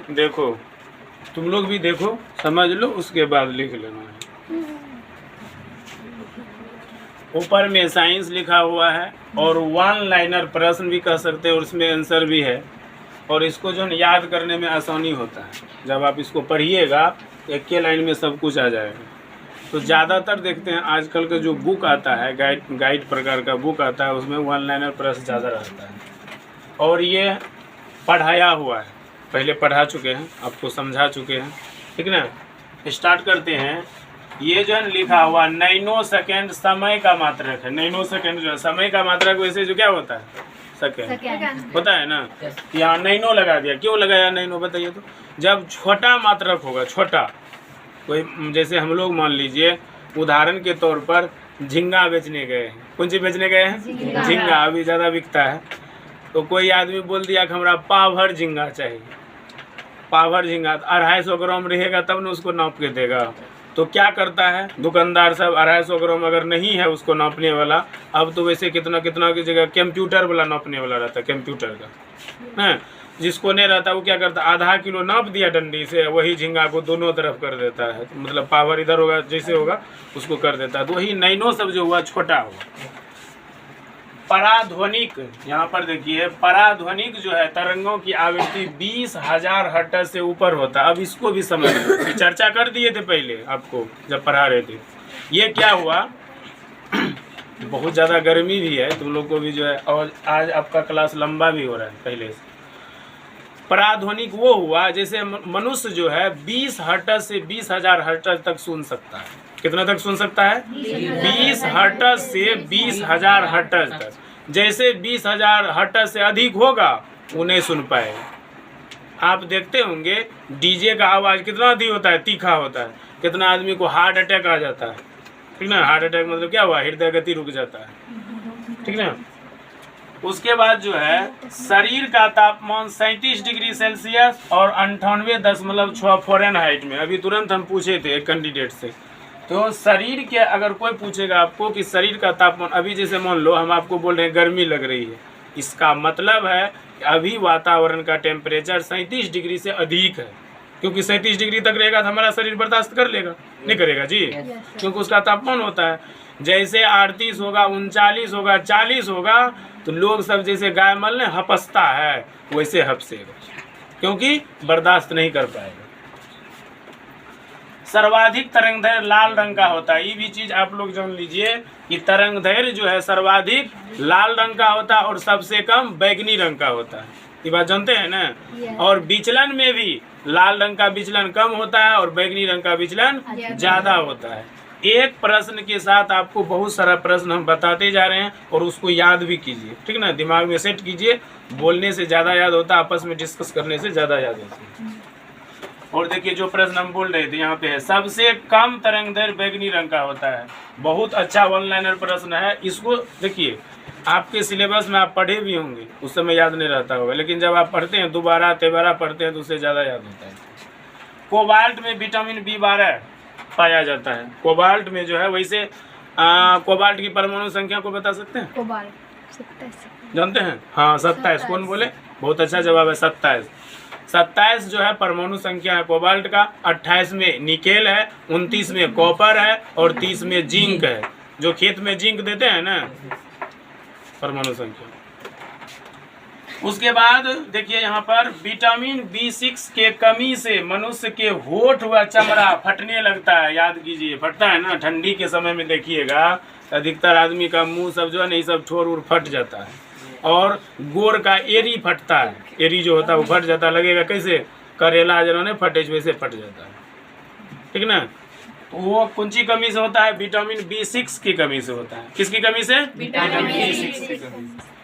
देखो, तुम लोग भी देखो, समझ लो, उसके बाद लिख लेना है। ऊपर में साइंस लिखा हुआ है और वन लाइनर प्रश्न भी कह सकते हैं और उसमें आंसर भी है। और इसको जो है याद करने में आसानी होता है, जब आप इसको पढ़िएगा एक के लाइन में सब कुछ आ जाएगा। तो ज़्यादातर देखते हैं आजकल का जो बुक आता है, गाइड प्रकार का बुक आता है, उसमें वन लाइनर प्रश्न ज़्यादा रहता है। और ये पढ़ाया हुआ है, पहले पढ़ा चुके हैं, आपको समझा चुके हैं, ठीक ना। स्टार्ट करते हैं। ये जो है लिखा हुआ नैनो सेकेंड समय का मात्रक है। नैनो सेकेंड जो है समय का मात्रक, वैसे जो क्या होता है, सेकेंड होता है ना। यहाँ नैनो लगा दिया, क्यों लगाया नैनो बताइए तो। जब छोटा मात्रक होगा, छोटा, कोई जैसे हम लोग मान लीजिए उदाहरण के तौर पर झींगा बेचने गए हैं। कौन चीज़ बेचने गए हैं? झींगा अभी ज़्यादा बिकता है। तो कोई आदमी बोल दिया कि हमारा पाव भर झींगा चाहिए। पाव भर झींगा 250 ग्राम रहेगा तब न उसको नाप के देगा। तो क्या करता है दुकानदार साहब, 250 ग्राम अगर नहीं है उसको नापने वाला, अब तो वैसे कितना कितना की जगह कंप्यूटर वाला नापने वाला रहता है, कंप्यूटर का है। जिसको नहीं रहता वो क्या करता है, आधा किलो नाप दिया डंडी से, वही झींगा को दोनों तरफ कर देता है। तो मतलब पावर इधर होगा जैसे होगा उसको कर देता है। तो वही नैनो सब जो हुआ छोटा हुआ। पराध्वनिक, यहाँ पर देखिए पराध्वनिक जो है तरंगों की आवृत्ति 20,000 हर्ट्ज से ऊपर होता है। अब इसको भी समझ लो, चर्चा कर दिए थे पहले आपको जब पढ़ा रहे थे। ये क्या हुआ, बहुत ज़्यादा गर्मी भी है तुम लोग को भी जो है, और आज आपका क्लास लंबा भी हो रहा है पहले से। पराध्वनिक वो हुआ जैसे मनुष्य जो है 20 हर्ट्ज से 20,000 हर्ट्ज तक सुन सकता है। कितना तक सुन सकता है? 20 हर्ट्ज से 20,000 हर्ट्ज तक। जैसे 20,000 हर्ट्ज से अधिक होगा वो नहीं सुन पाएगा। आप देखते होंगे डीजे का आवाज़ कितना अधिक होता है, तीखा होता है। कितना आदमी को हार्ट अटैक आ जाता है, ठीक ना। हार्ट अटैक मतलब क्या हुआ, हृदय गति रुक जाता है, ठीक ना। उसके बाद जो है शरीर का तापमान 37 डिग्री सेल्सियस और 98.6 फ़ारेनहाइट में। अभी तुरंत हम पूछे थे एक कैंडिडेट से। तो शरीर के अगर कोई पूछेगा आपको कि शरीर का तापमान, अभी जैसे मान लो हम आपको बोल रहे हैं गर्मी लग रही है, इसका मतलब है कि अभी वातावरण का टेम्परेचर 37 डिग्री से अधिक है। क्योंकि 37 डिग्री तक रहेगा तो हमारा शरीर बर्दाश्त कर लेगा, नहीं करेगा जी, क्योंकि उसका तापमान होता है। जैसे 38 होगा, 39 होगा, 40 होगा, तो लोग सब जैसे गाय मल ने हपसता है वैसे हपसेगा, क्योंकि बर्दाश्त नहीं कर पाएगा। सर्वाधिक तरंगदैर्घ्य लाल रंग का होता है। ये भी चीज आप लोग जान लीजिए कि तरंगदैर्घ्य जो है सर्वाधिक लाल रंग का होता है और सबसे कम बैगनी रंग का होता है। ये बात जानते हैं ना। और विचलन में भी लाल रंग का विचलन कम होता है और बैगनी रंग का विचलन ज्यादा होता है। एक प्रश्न के साथ आपको बहुत सारा प्रश्न हम बताते जा रहे हैं और उसको याद भी कीजिए, ठीक ना। दिमाग में सेट कीजिए, बोलने से ज़्यादा याद होता है, आपस में डिस्कस करने से ज़्यादा याद होता है। और देखिए जो प्रश्न हम बोल रहे थे यहाँ पे है, सबसे कम तरंगदैर्घ्य बैगनी रंग का होता है। बहुत अच्छा वन लाइनर प्रश्न है। इसको देखिए आपके सिलेबस में आप पढ़े भी होंगे, उस समय याद नहीं रहता होगा, लेकिन जब आप पढ़ते हैं दोबारा तिबारा पढ़ते हैं तो उससे ज़्यादा याद होता है। कोबाल्ट में विटामिन B12 पाया जाता है। कोबाल्ट में जो है, वैसे कोबाल्ट की परमाणु संख्या को बता सकते हैं? कोबाल्ट 27 जानते हैं? हाँ 27। कौन बोले? बहुत अच्छा जवाब है 27। 27 जो है परमाणु संख्या है कोबाल्ट का। 28 में निकेल है, 29 में कॉपर है और 30 में जिंक है। जो खेत में जिंक देते हैं ना, परमाणु संख्या। उसके बाद देखिए यहाँ पर विटामिन B6 के कमी से मनुष्य के होठ व चमड़ा फटने लगता है। याद कीजिए, फटता है ना। ठंडी के समय में देखिएगा अधिकतर आदमी का मुंह सब जो है नहीं, सब ठोर उर फट जाता है। और गोर का एरी फटता है, एरी जो होता है वो फट जाता है। लगेगा कैसे करेला जिन्होंने फटे वैसे फट जाता है, ठीक ना। तो वो कौन सी कमी से होता है? विटामिन B6 की कमी से होता है। किसकी कमी से? विटामिन B6 की कमी से।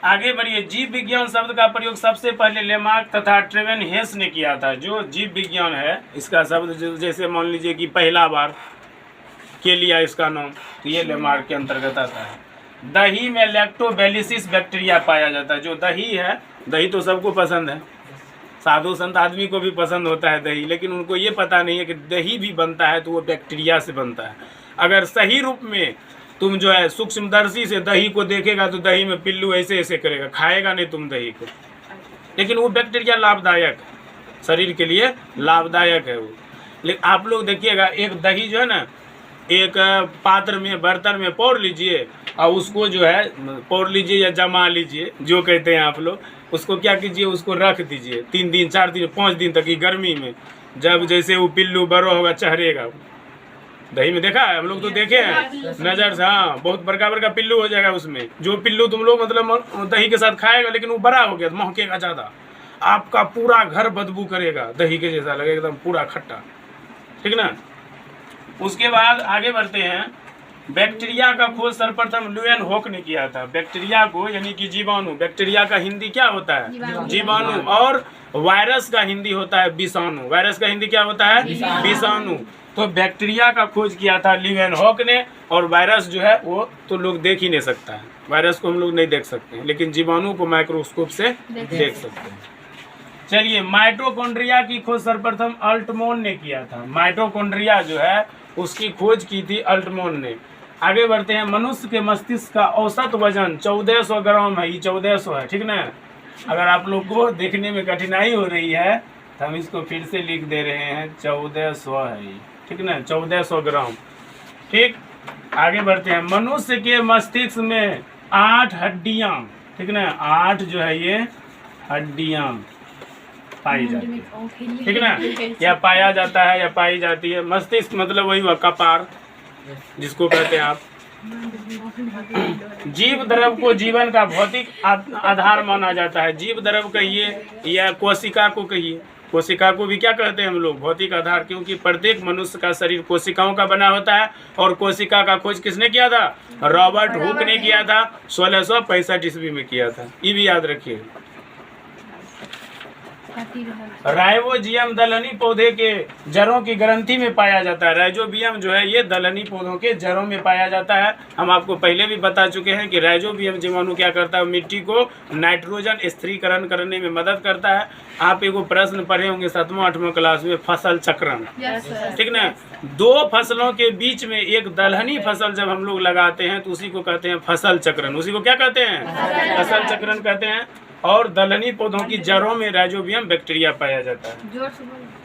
आगे बढ़िए। जीव विज्ञान शब्द का प्रयोग सबसे पहले लेमार्क तथा ट्रेवेन हेस ने किया था। जो जीव विज्ञान है इसका शब्द जैसे मान लीजिए कि पहला बार के लिया इसका नाम, तो ये लेमार्क के अंतर्गत आता है। दही में लैक्टोबैलिसिस बैक्टीरिया पाया जाता है। जो दही है, दही तो सबको पसंद है, साधु संत आदमी को भी पसंद होता है दही, लेकिन उनको ये पता नहीं है कि दही भी बनता है तो वो बैक्टीरिया से बनता है। अगर सही रूप में तुम जो है सूक्ष्मदर्शी से दही को देखेगा तो दही में पिल्लू ऐसे ऐसे करेगा, खाएगा नहीं तुम दही को, लेकिन वो बैक्टीरिया लाभदायक है, शरीर के लिए लाभदायक है वो। लेकिन आप लोग देखिएगा, एक दही जो है ना, एक पात्र में, बर्तन में पौर लीजिए और उसको जो है पौर लीजिए या जमा लीजिए, जो कहते हैं आप लोग, उसको क्या कीजिए, उसको रख दीजिए 3 दिन 4 दिन 5 दिन तक की गर्मी में। जब जैसे वो पिल्लू बड़ो होगा, चढ़ेगा। दही में देखा है, हम लोग तो देखे हैं नज़र से। हाँ, बहुत बड़का बड़का पिल्लू हो जाएगा उसमें। जो पिल्लू तुम लोग मतलब दही के साथ खाएगा, लेकिन वो बड़ा हो गया, महकेगा ज़्यादा, आपका पूरा घर बदबू करेगा, दही के जैसा लगेगा, एकदम पूरा खट्टा, ठीक ना। उसके बाद आगे बढ़ते हैं। बैक्टीरिया का खोज सर्वप्रथम ल्यूएन होक ने किया था। बैक्टीरिया को, यानी कि जीवाणु, बैक्टीरिया का हिंदी क्या होता है? जीवाणु। और वायरस का हिंदी होता है विषाणु। वायरस का हिंदी क्या होता है? विषाणु। तो बैक्टीरिया का खोज किया था ल्यूएन होक ने। और वायरस जो है वो तो लोग देख ही नहीं सकता है, वायरस को हम लोग नहीं देख सकते हैं, लेकिन जीवाणु को माइक्रोस्कोप से देख सकते हैं। चलिए, माइटोकॉन्ड्रिया की खोज सर्वप्रथम अल्टमोन ने किया था। माइटोकॉन्ड्रिया जो है उसकी खोज की थी अल्टमोन ने। आगे बढ़ते हैं। मनुष्य के मस्तिष्क का औसत वजन 1400 ग्राम है। ये 1400 है, ठीक ना। अगर आप लोग को देखने में कठिनाई हो रही है तो हम इसको फिर से लिख दे रहे हैं, 1400 है ये, ठीक ना, 1400 ग्राम, ठीक। आगे बढ़ते हैं। मनुष्य के मस्तिष्क में 8 हड्डियां, ठीक ना, 8 जो है ये हड्डियां पाई जाती है, ठीक ना, या पाया जाता है या पाई जाती है। मस्तिष्क मतलब वही हुआ कपार, जिसको कहते हैं आप। जीव द्रव को जीवन का भौतिक आधार माना जाता है। जीव द्रव कहिए या कोशिका को कहिए, कोशिका को भी क्या कहते हैं हम लोग? भौतिक आधार, क्योंकि प्रत्येक मनुष्य का शरीर कोशिकाओं का बना होता है। और कोशिका का खोज किसने किया था? रॉबर्ट हुक ने किया था, 1665 ईस्वी में किया था। ये भी याद रखिए। राइजोबियम दलहनी पौधे के जड़ों की ग्रंथि में पाया जाता है। राइजोबियम जो है ये दलहनी पौधों के जड़ों में पाया जाता है। हम आपको पहले भी बता चुके हैं कि राइजोबियम जीवाणु क्या करता है? मिट्टी को नाइट्रोजन स्थिरीकरण करने में मदद करता है। आप एगो प्रश्न पढ़े होंगे 7वां 8वां क्लास में, फसल चक्रण, ठीक ना। 2 फसलों के बीच में एक दलहनी फसल जब हम लोग लगाते हैं तो उसी को कहते हैं फसल चक्रण। उसी को क्या कहते हैं? फसल चक्रण कहते हैं। और दलहनी पौधों की जड़ों में राइजोबियम बैक्टीरिया पाया जाता है,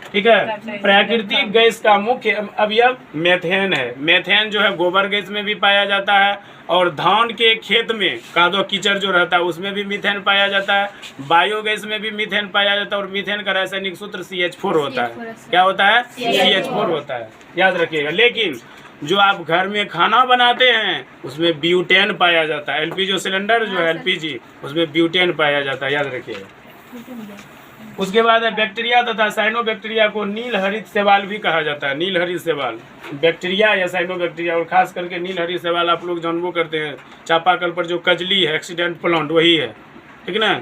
ठीक है। प्राकृतिक गैस का मुख्य अवयव मेथेन है। मेथेन जो है गोबर गैस में भी पाया जाता है। और धान के खेत में कादो कीचड़ जो रहता है उसमें भी मीथेन पाया जाता है। बायोगैस में भी मीथेन पाया जाता है। और मीथेन का रासायनिक सूत्र CH4 होता है। क्या होता है? CH4 होता है, याद रखिएगा। लेकिन जो आप घर में खाना बनाते हैं उसमें ब्यूटेन पाया जाता है। LPG जो सिलेंडर जो है LPG, उसमें ब्यूटेन पाया जाता है, याद रखिएगा। उसके बाद है बैक्टीरिया तथा साइनोबैक्टीरिया को नील हरित शैवाल भी कहा जाता है। नील हरित शैवाल, बैक्टीरिया या साइनोबैक्टीरिया, और खास करके नील हरित शैवाल आप लोग जानबो करते हैं। चापाकल पर जो कजली है, एक्सीडेंट प्लांट, वही है, ठीक ना।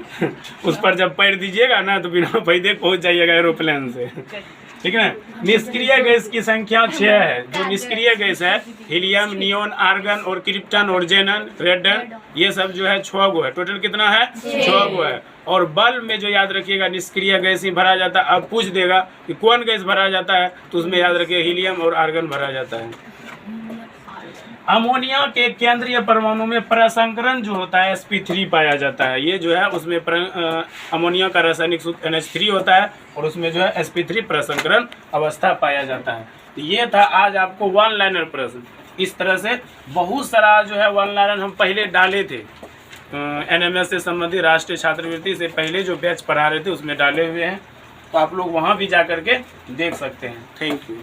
उस पर जब पैर दीजिएगा ना तो बिना फायदे पहुंच जाइएगा एरोप्लेन से, ठीक है। निष्क्रिय गैस की संख्या 6 है। जो निष्क्रिय गैस है, हीलियम, नियोन, आर्गन और क्रिप्टन और जेनन, रेडन, ये सब जो है 6 गो है। टोटल कितना है? 6 गो है। और बल्ब में जो याद रखिएगा निष्क्रिय गैस ही भरा जाता है। अब पूछ देगा कि कौन गैस भरा जाता है, तो उसमें याद रखिए हीलियम और आर्गन भरा जाता है। अमोनिया के केंद्रीय परमाणु में प्रसंकरण जो होता है sp3 पाया जाता है। ये जो है उसमें अमोनिया का रासायनिक सूत्र NH3 होता है और उसमें जो है sp3 प्रसंकरण अवस्था पाया जाता है। ये था आज आपको 1 लाइनर प्रश्न। इस तरह से बहुत सारा जो है 1 लाइनर हम पहले डाले थे। NMS से संबंधित राष्ट्रीय छात्रवृत्ति से पहले जो बैच पढ़ा रहे थे उसमें डाले हुए हैं, तो आप लोग वहाँ भी जा करके देख सकते हैं। Thank you.